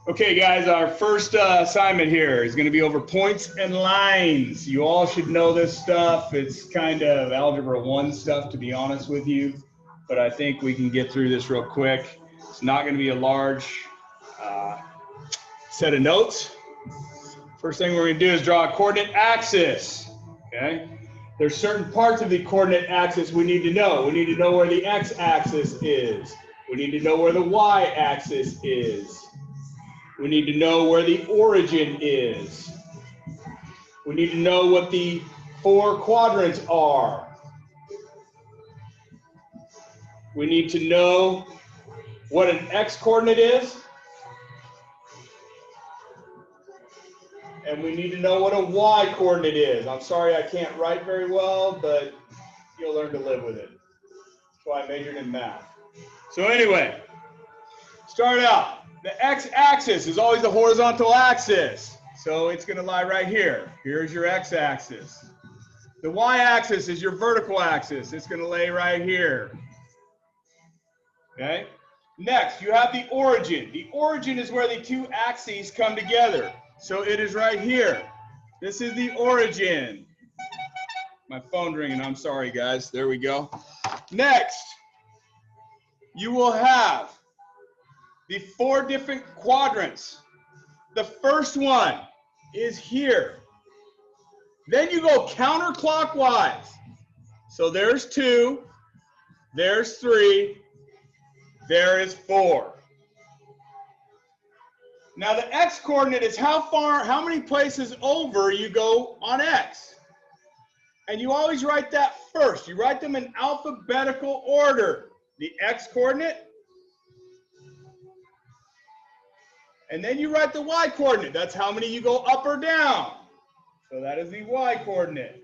Okay, guys, our first assignment here is going to be over points and lines. You all should know this stuff. It's kind of Algebra 1 stuff, to be honest with you, but I think we can get through this real quick. It's not going to be a large set of notes. First thing we're going to do is draw a coordinate axis, okay? There's certain parts of the coordinate axis we need to know. We need to know where the x-axis is. We need to know where the y-axis is. We need to know where the origin is. We need to know what the 4 quadrants are. We need to know what an x-coordinate is. And we need to know what a y-coordinate is. I'm sorry I can't write very well, but you'll learn to live with it. That's why I majored in math. So anyway, start out. The x-axis is always the horizontal axis. So it's going to lie right here. Here's your x-axis. The y-axis is your vertical axis. It's going to lay right here. Okay? Next, you have the origin. The origin is where the 2 axes come together. So it is right here. This is the origin. My phone's ringing. I'm sorry, guys. There we go. Next, you will have the 4 different quadrants. The first one is here. Then you go counterclockwise. So there's 2, there's 3, there is 4. Now the x-coordinate is how many places over you go on x. And you always write that first. You write them in alphabetical order. The x-coordinate, and then you write the y-coordinate. That's how many you go up or down. So that is the y-coordinate.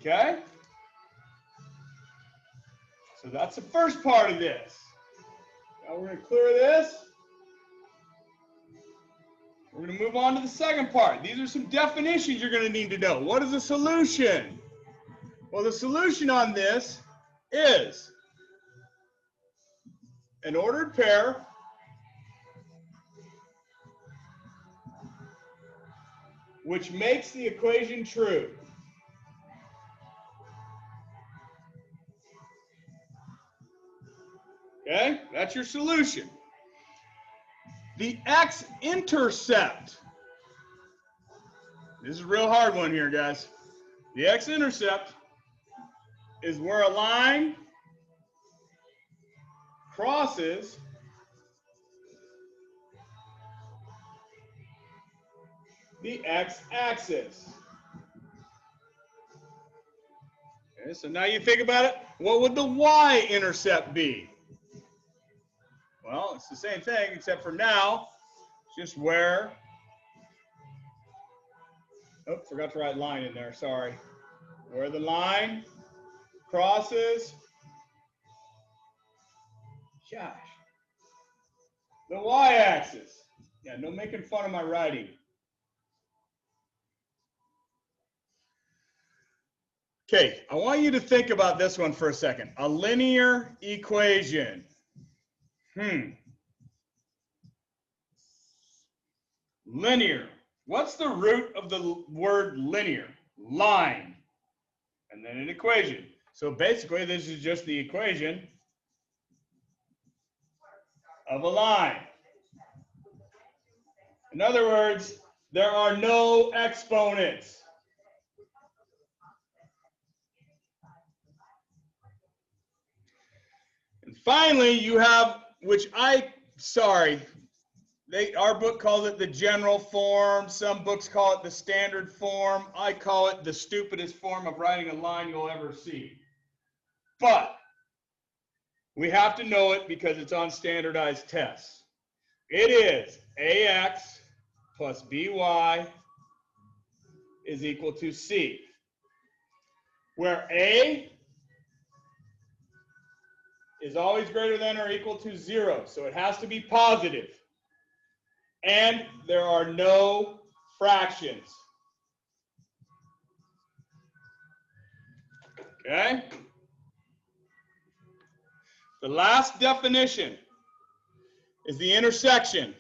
Okay? So that's the first part of this. Now we're going to clear this. We're going to move on to the second part. These are some definitions you're going to need to know. What is a solution? Well, the solution on this is an ordered pair which makes the equation true. Okay, that's your solution. The x-intercept. This is a real hard one here, guys. The x-intercept is where a line crosses the x-axis. Okay, so now you think about it, what would the y-intercept be? Well, it's the same thing, except for now, it's just where, oh, forgot to write line in there, sorry. Where the line crosses, gosh, the y-axis. Yeah, no making fun of my writing. Okay, I want you to think about this one for a second. A linear equation. Linear. What's the root of the word linear? Line. And then an equation. So basically, this is just the equation of a line. In other words, there are no exponents. And finally, you have, our book calls it the general form. Some books call it the standard form. I call it the stupidest form of writing a line you'll ever see. But we have to know it because it's on standardized tests. It is ax plus by is equal to c, where a is always greater than or equal to 0, so it has to be positive. And there are no fractions. Okay? The last definition is the intersection.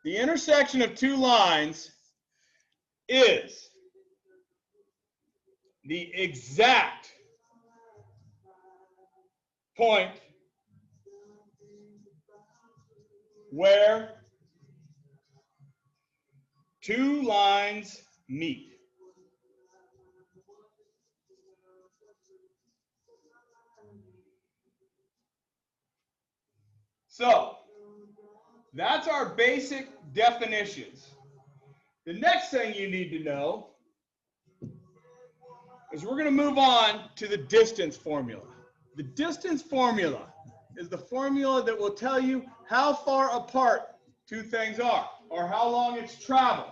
The intersection of two lines is the exact point where two lines meet. So, that's our basic definitions. The next thing you need to know is we're going to move on to the distance formula. The distance formula is the formula that will tell you how far apart two things are, or how long it's traveled.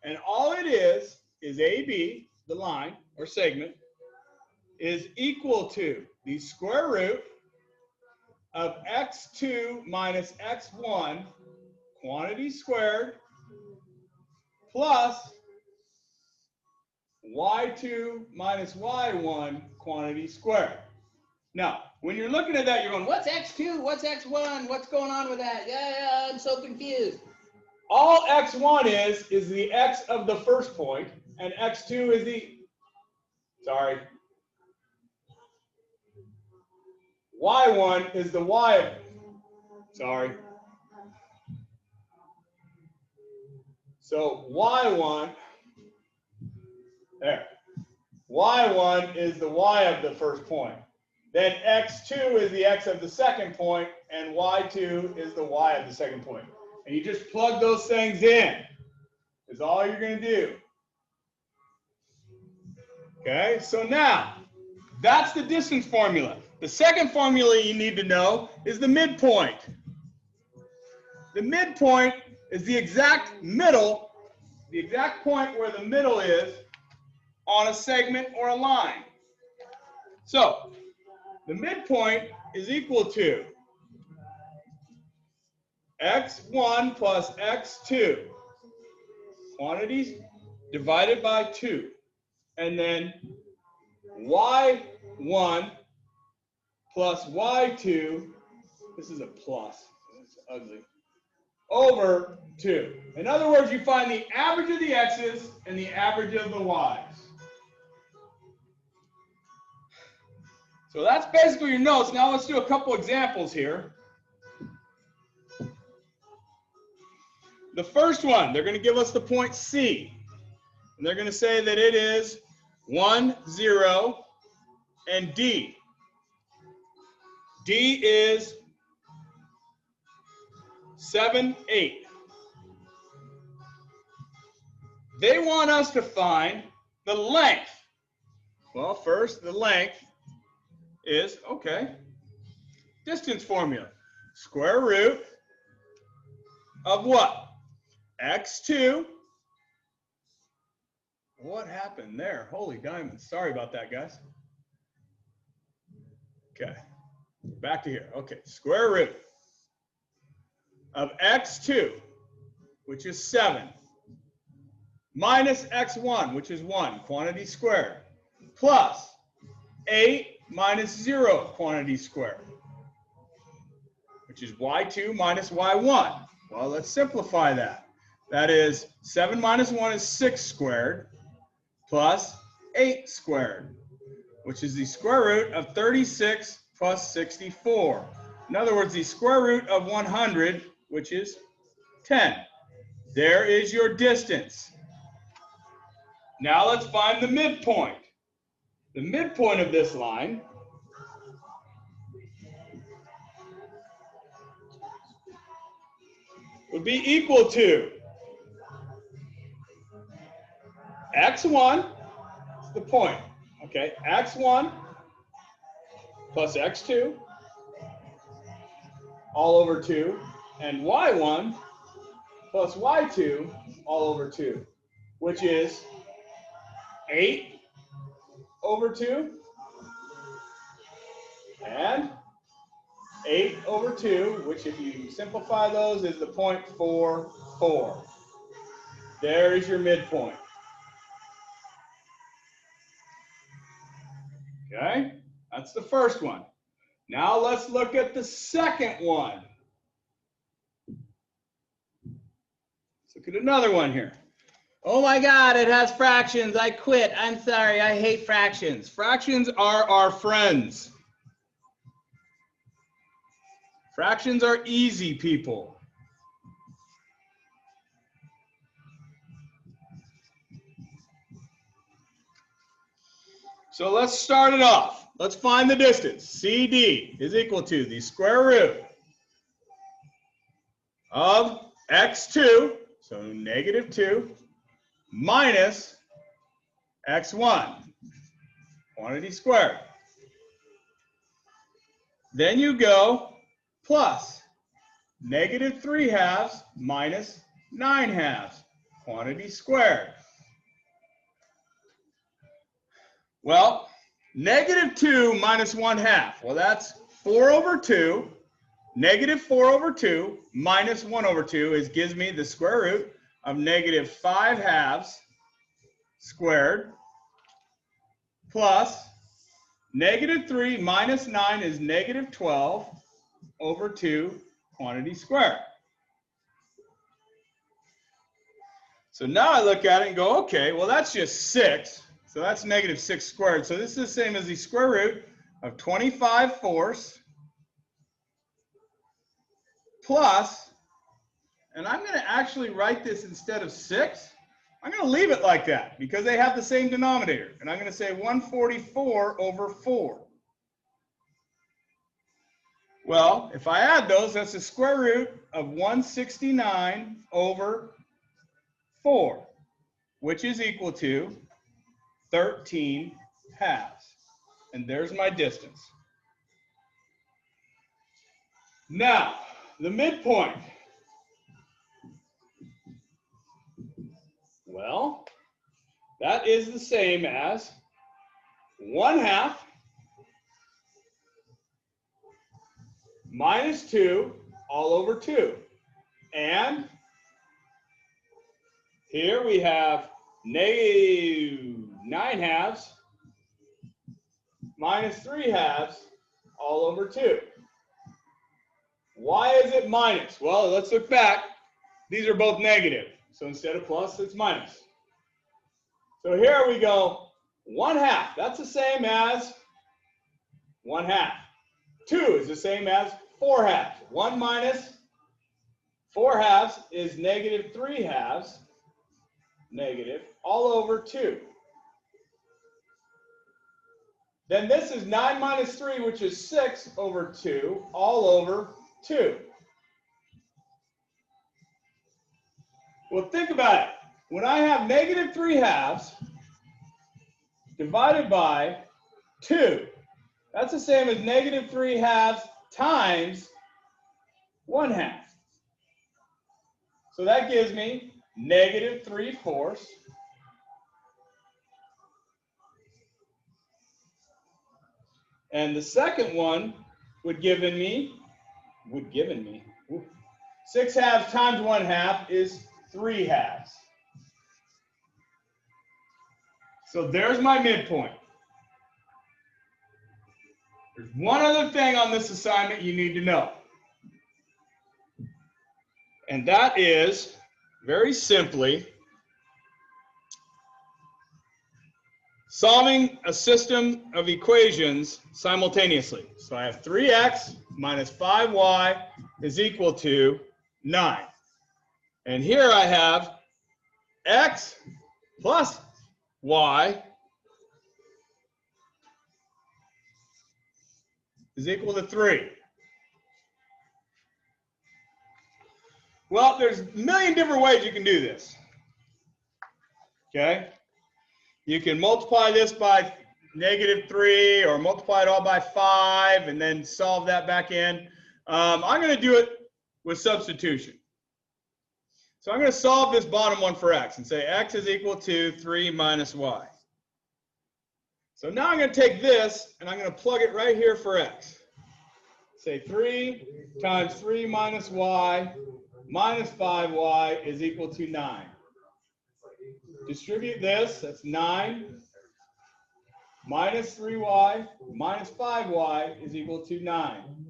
And all it is AB, the line or segment, is equal to the square root of x2 minus x1 quantity squared plus y2 minus y1 quantity squared. Now, when you're looking at that, you're going, what's x2? What's x1? What's going on with that? Yeah, I'm so confused. All x1 is the x of the first point, and x2 is the, sorry, y1 is the y of, sorry. So y1, there. y1 is the y of the first point. Then x2 is the x of the second point, and y2 is the y of the second point. And you just plug those things in. Is all you're going to do. Okay, so now, that's the distance formula. The second formula you need to know is the midpoint. The midpoint is the exact middle, the exact point where the middle is on a segment or a line. So, the midpoint is equal to x1 plus x2, quantities divided by 2, and then y1 plus y2, this is a plus, it's ugly, over 2. In other words, you find the average of the x's and the average of the y's. So that's basically your notes. Now let's do a couple examples here. The first one, they're going to give us the point C. And they're going to say that it is 1, 0, and D. D is 7, 8. They want us to find the length. Well, first, the length is, okay, distance formula. Square root of what? X2. What happened there? Holy diamonds. Sorry about that, guys. Okay, back to here. Okay, square root of x2, which is 7, minus x1, which is 1, quantity squared, plus 8 minus 0, quantity squared, which is y2 minus y1. Well, let's simplify that. That is 7 minus 1 is 6 squared, plus 8 squared, which is the square root of 36 plus 64. In other words, the square root of 100, which is 10. There is your distance. Now let's find the midpoint. The midpoint of this line would be equal to x1, the point, okay, x1 plus x2 all over 2, and y1 plus y2 all over 2, which is 8 over 2 and 8 over 2, which if you simplify those is the 0.44. There is your midpoint. Okay, that's the first one. Now let's look at the second one. Let's look at another one here. Oh my God, it has fractions. I quit. I'm sorry. I hate fractions. Fractions are our friends. Fractions are easy, people. So let's start it off. Let's find the distance. CD is equal to the square root of x2, so -2, minus x1, quantity squared. Then you go plus -3/2 minus 9/2, quantity squared. Well, -2 minus 1/2. Well, that's 4/2. -4/2 minus 1/2 gives me the square root of -5/2 squared plus -3 minus 9 is -12/2 quantity squared. So now I look at it and go, okay, well, that's just 6. So that's -6 squared. So this is the same as the square root of 25/4 plus, and I'm going to actually write this instead of 6. I'm going to leave it like that because they have the same denominator. And I'm going to say 144/4. Well, if I add those, that's the square root of 169/4, which is equal to 13/2. And there's my distance. Now, the midpoint. Well, that is the same as 1/2 minus 2 all over 2. And here we have -9/2 minus 3/2 all over 2. Why is it minus? Well, let's look back. These are both negative. So instead of plus, it's minus. So here we go, 1/2. That's the same as 1/2. 2 is the same as 4/2. 1 minus 4/2 is -3/2, all over 2. Then this is 9 minus 3, which is 6/2, all over 2. Well, think about it. When I have -3/2 divided by 2, that's the same as -3/2 times 1/2. So that gives me -3/4. And the second one would given me 6/2 times 1/2 is 3/2. So there's my midpoint. There's one other thing on this assignment you need to know. And that is, very simply, solving a system of equations simultaneously. So I have 3x minus 5y is equal to 9. And here I have x plus y is equal to 3. Well, there's a million different ways you can do this. Okay? You can multiply this by -3 or multiply it all by 5 and then solve that back in. I'm going to do it with substitution. So I'm going to solve this bottom one for x and say x is equal to 3 minus y. So now I'm going to take this and I'm going to plug it right here for x. Say 3 times 3 minus y minus 5y is equal to 9. Distribute this, that's 9 minus 3y minus 5y is equal to 9.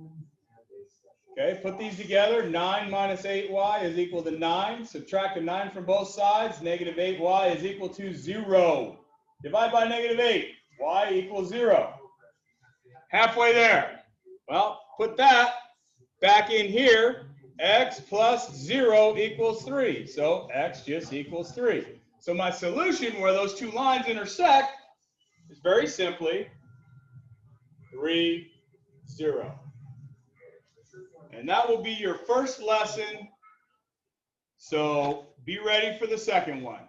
Okay, put these together. 9 minus 8y is equal to 9. Subtract a 9 from both sides. Negative 8y is equal to 0. Divide by negative 8. Y equals 0. Halfway there. Well, put that back in here. X plus 0 equals 3. So x just equals 3. So my solution where those two lines intersect is very simply 3, 0. And that will be your first lesson. So be ready for the second one.